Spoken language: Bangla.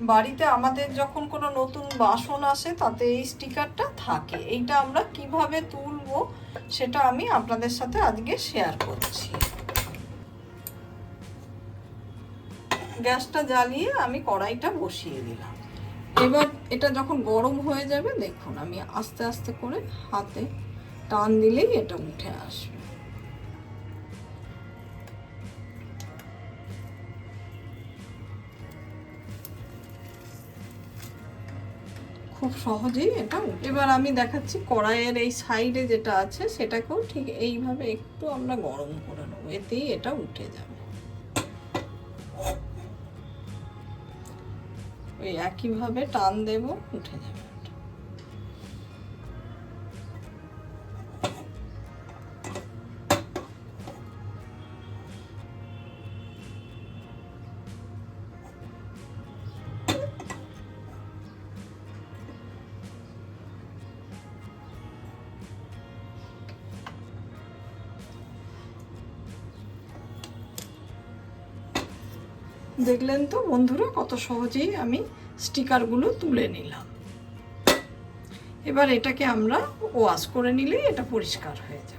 বাড়িতে আমাদের যখন কোনো নতুন বাসন আসে তাতে এই স্টিকারটা থাকে। এইটা আমরা কিভাবে তুলবো সেটা আমি আপনাদের সাথে আজকে শেয়ার করছি। গ্যাসটা জ্বালিয়ে আমি কড়াইটা বসিয়ে দিলাম। এবার এটা যখন গরম হয়ে যাবে, দেখুন আমি আস্তে আস্তে করে হাতে টান দিলেই এটা উঠে আসবে। খুব সহজেই এটা এবার আমি দেখাচ্ছি কড়াইয়ের এই সাইডে যেটা আছে সেটাকেও ঠিক এইভাবে একটু আমরা গরম করে নেবো, এতেই এটা উঠে যাবে। ওই একইভাবে টান দেব, উঠে যাবে। দেখলেন তো বন্ধুরা, কত সহজেই আমি স্টিকারগুলো তুলে নিলাম। এবার এটাকে আমরা ওয়াশ করে নিলেই এটা পরিষ্কার হয়ে যায়।